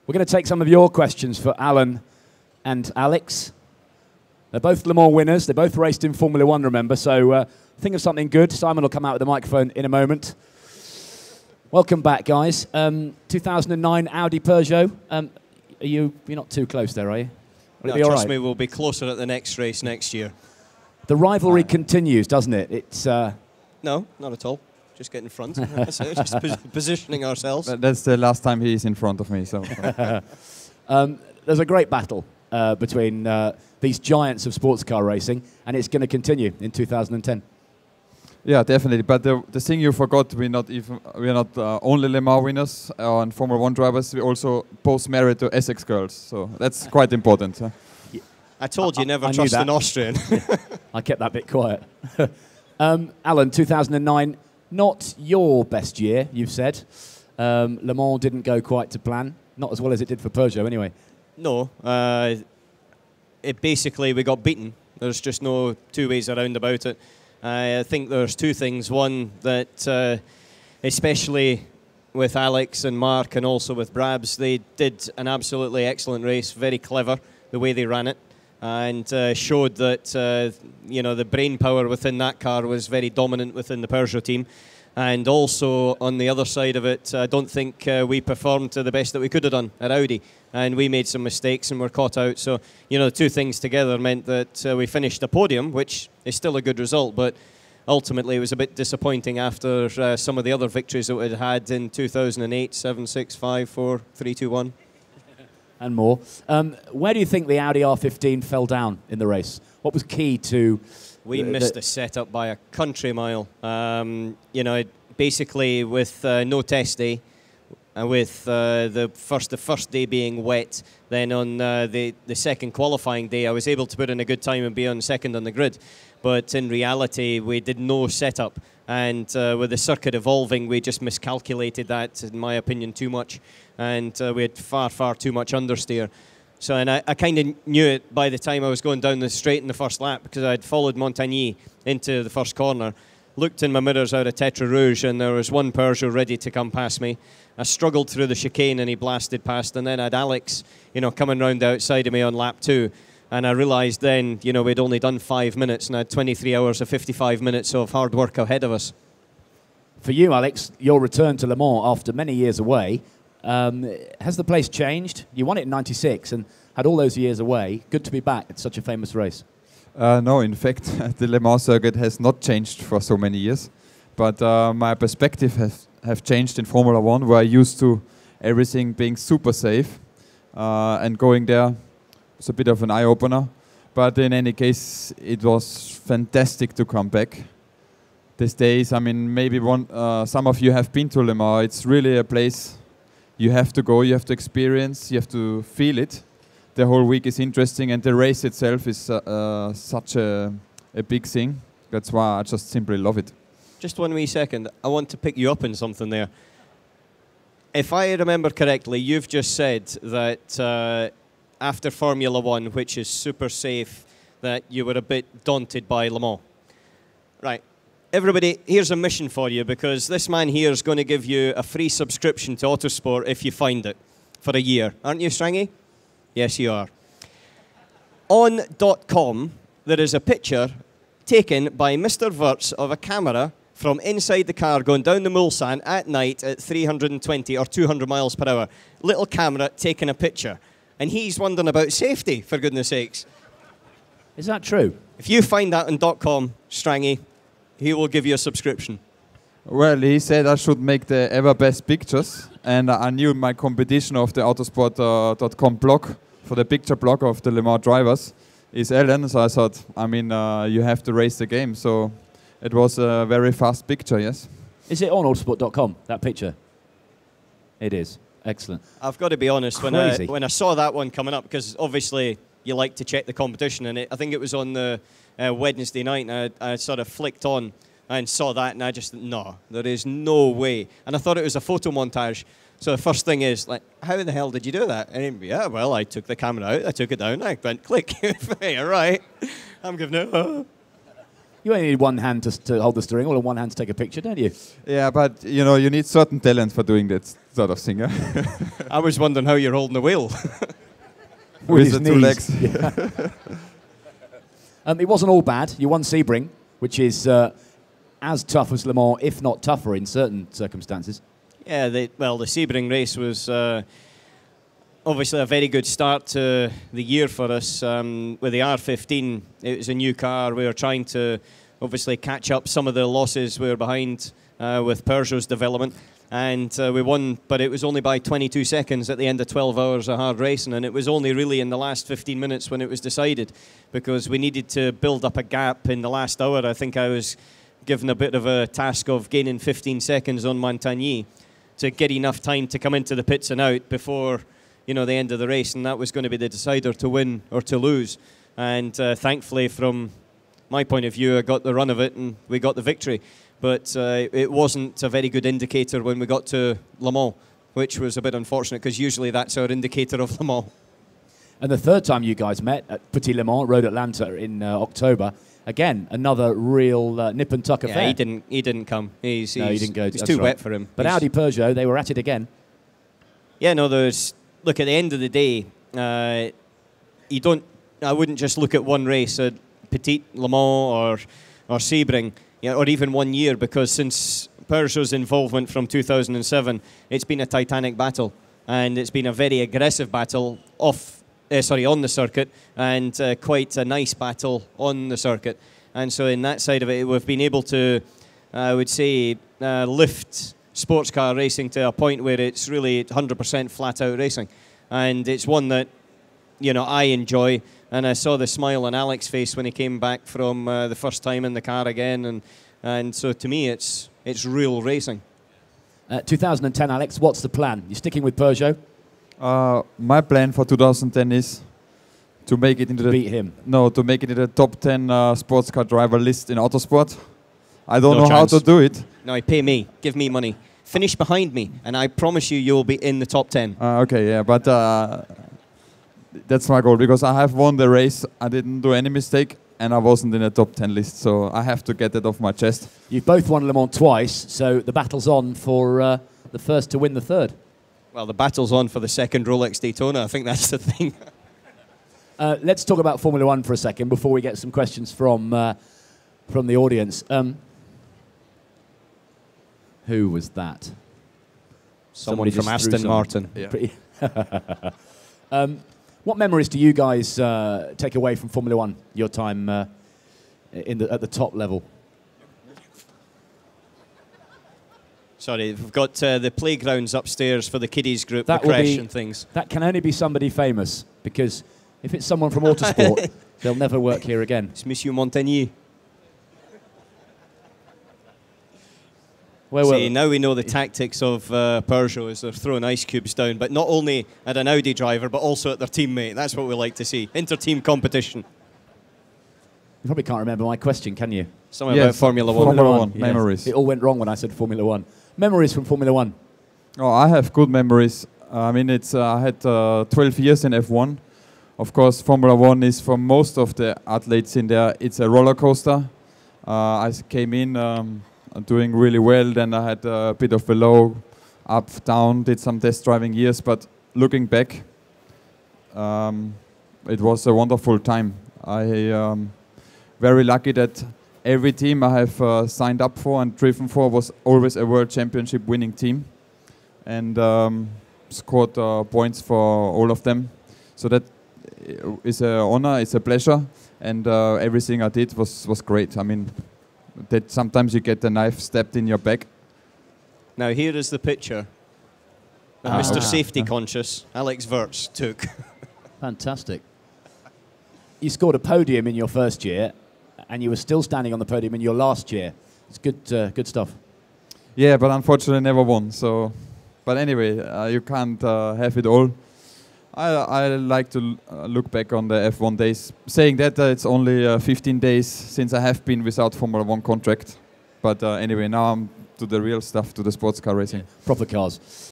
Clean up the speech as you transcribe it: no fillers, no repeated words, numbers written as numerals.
We're going to take some of your questions for Alan and Alex. They're both Le Mans winners. They both raced in Formula One, remember, so think of something good. Simon will come out with the microphone in a moment. Welcome back, guys. 2009 Audi Peugeot. You're not too close there, are you? No, trust me, we'll be closer at the next race next year. The rivalry continues, doesn't it? It's no, not at all. Just get in front. Just positioning ourselves. That's the last time he's in front of me. So there's a great battle between these giants of sports car racing, and it's going to continue in 2010. Yeah, definitely. But the thing you forgot, we're not only Le Mans winners and Formula One drivers. We also both married to Essex girls, so that's quite important. Huh? I told you never trust an Austrian. I kept that bit quiet. Alan, 2009, not your best year, you've said. Le Mans didn't go quite to plan, not as well as it did for Peugeot anyway. No, basically we got beaten. There's just no two ways around about it. I think there's two things. One, that especially with Alex and Mark and also with Brabs, they did an absolutely excellent race, very clever, the way they ran it, and showed that the brain power within that car was very dominant within the Peugeot team. And also, on the other side of it, I don't think we performed to the best that we could have done at Audi. And we made some mistakes and were caught out. So, the two things together meant that we finished a podium, which is still a good result. But ultimately, it was a bit disappointing after some of the other victories that we had in 2008, 7, 6, 5, 4, 3, 2, 1. And more. Where do you think the Audi R15 fell down in the race? What was key to... We missed the setup by a country mile. Basically with no test day, and with the first day being wet, then on the second qualifying day, I was able to put in a good time and be on second on the grid. But in reality, we did no setup. And with the circuit evolving, we just miscalculated that, in my opinion, too much. And we had far, far too much understeer. So, and I kind of knew it by the time I was going down the straight in the first lap, because I'd followed Montagny into the first corner, looked in my mirrors out of Tetra Rouge, and there was one Peugeot ready to come past me. I struggled through the chicane, and he blasted past, and then I had Alex, coming round outside of me on lap 2, and I realised then, we'd only done 5 minutes, and I had 23 hours of 55 minutes of hard work ahead of us. For you, Alex, your return to Le Mans after many years away, has the place changed? You won it in '96 and had all those years away. Good to be back at such a famous race. No, in fact, the Le Mans circuit has not changed for so many years. But my perspective have changed in Formula One, where I used to everything being super safe. And going there was a bit of an eye-opener. But in any case, it was fantastic to come back. These days, I mean, maybe some of you have been to Le Mans. It's really a place you have to go, you have to experience, you have to feel it. The whole week is interesting, and the race itself is such a big thing. That's why I just simply love it. Just 1 wee second. I want to pick you up on something there. If I remember correctly, you've just said that after Formula One, which is super safe, that you were a bit daunted by Le Mans. Right. Everybody, here's a mission for you, because this man here is going to give you a free subscription to Autosport if you find it for a year. Aren't you, Strangy? Yes, you are. On .com, there is a picture taken by Mr. Wurz of a camera from inside the car going down the Mulsanne at night at 320 or 200 miles per hour. Little camera taking a picture. And he's wondering about safety, for goodness sakes. Is that true? If you find that on .com, Strangy, he will give you a subscription. Well, he said I should make the ever best pictures, and I knew my competition of the Autosport.com blog for the picture blog of the Le Mans drivers is Allan, so I thought, you have to race the game, so it was a very fast picture, yes. Is it on Autosport.com, that picture? It is. Excellent. I've got to be honest, when I saw that one coming up, because obviously you like to check the competition, and I think it was on the Wednesday night, and I sort of flicked on and saw that, and I just, no, there is no way. And I thought it was a photo montage. So the first thing is, like, how the hell did you do that? And yeah, well, I took the camera out, I took it down, I went click. Yeah, right. I'm giving it. You only need one hand to hold the steering wheel and one hand to take a picture, don't you? Yeah, but you know, you need certain talent for doing that sort of thing. I was wondering how you're holding the wheel. With his the two knees. legs. Yeah. It wasn't all bad. You won Sebring, which is as tough as Le Mans, if not tougher in certain circumstances. Yeah, the Sebring race was obviously a very good start to the year for us. With the R15, it was a new car. We were trying to obviously catch up some of the losses we were behind with Peugeot's development. And we won, but it was only by 22 seconds at the end of 12 hours of hard racing. And it was only really in the last 15 minutes when it was decided, because we needed to build up a gap in the last hour. I think I was given a bit of a task of gaining 15 seconds on Montagny to get enough time to come into the pits and out before, you know, the end of the race. And that was going to be the decider to win or to lose. And thankfully, from my point of view, I got the run of it and we got the victory. But it wasn't a very good indicator when we got to Le Mans, which was a bit unfortunate, because usually that's our indicator of Le Mans. And the third time you guys met at Petit Le Mans, Road Atlanta in October, again, another real nip and tuck affair. Yeah, he didn't come. No, he didn't go. It's too wet for him. But Audi Peugeot, they were at it again. Yeah, no, look, at the end of the day, I wouldn't just look at one race, at Petit Le Mans or Sebring, or even 1 year, because since Peugeot's involvement from 2007, it's been a titanic battle, and it's been a very aggressive battle on the circuit, and quite a nice battle on the circuit. And so in that side of it, we've been able to, I would say, lift sports car racing to a point where it's really 100% flat-out racing. And it's one that, you know, I enjoy. And I saw the smile on Alex's face when he came back from the first time in the car again. And so to me, it's real racing. 2010, Alex, what's the plan? You sticking with Peugeot? My plan for 2010 is to make it into to make it into the top 10 sports car driver list in Autosport. I don't know how to do it. No, pay me. Give me money. Finish behind me, and I promise you'll be in the top 10. Okay, yeah, but that's my goal, because I have won the race. I didn't do any mistake, and I wasn't in the top 10 list, so I have to get it off my chest. You've both won Le Mans twice, so the battle's on for the first to win the third. Well, the battle's on for the second Rolex Daytona. I think that's the thing. Let's talk about Formula One for a second before we get some questions from the audience. Who was that? Somebody from Aston Martin. Yeah. What memories do you guys take away from Formula One, your time at the top level? Sorry, we've got the playgrounds upstairs for the kiddies group, the crash and things. That can only be somebody famous, because if it's someone from Autosport, they'll never work here again. It's Monsieur Montagny. See, now we know the tactics of Peugeot is they're throwing ice cubes down, but not only at an Audi driver, but also at their teammate. That's what we like to see. Inter-team competition. You probably can't remember my question, can you? Something about Formula One. Formula One. Yes. Memories. It all went wrong when I said Formula One. Memories from Formula One. Oh, I have good memories. I mean, I had 12 years in F1. Of course, Formula One is, for most of the athletes in there, it's a roller coaster. I came in doing really well, then I had a bit of a low, up, down, did some test driving years, but looking back, it was a wonderful time. I very lucky that every team I have signed up for and driven for was always a World Championship winning team, and scored points for all of them. So that is an honor, it's a pleasure, and everything I did was great. I mean, that sometimes you get the knife stabbed in your back. Now here is the picture that Mr. Safety Conscious, Alex Wurz, took. Fantastic. You scored a podium in your first year, and you were still standing on the podium in your last year. It's good stuff. Yeah, but unfortunately never won. So, but anyway, you can't have it all. I like to look back on the F1 days, saying that it's only 15 days since I have been without Formula One contract. But anyway, now I'm to the real stuff, to the sports car racing. Proper cars.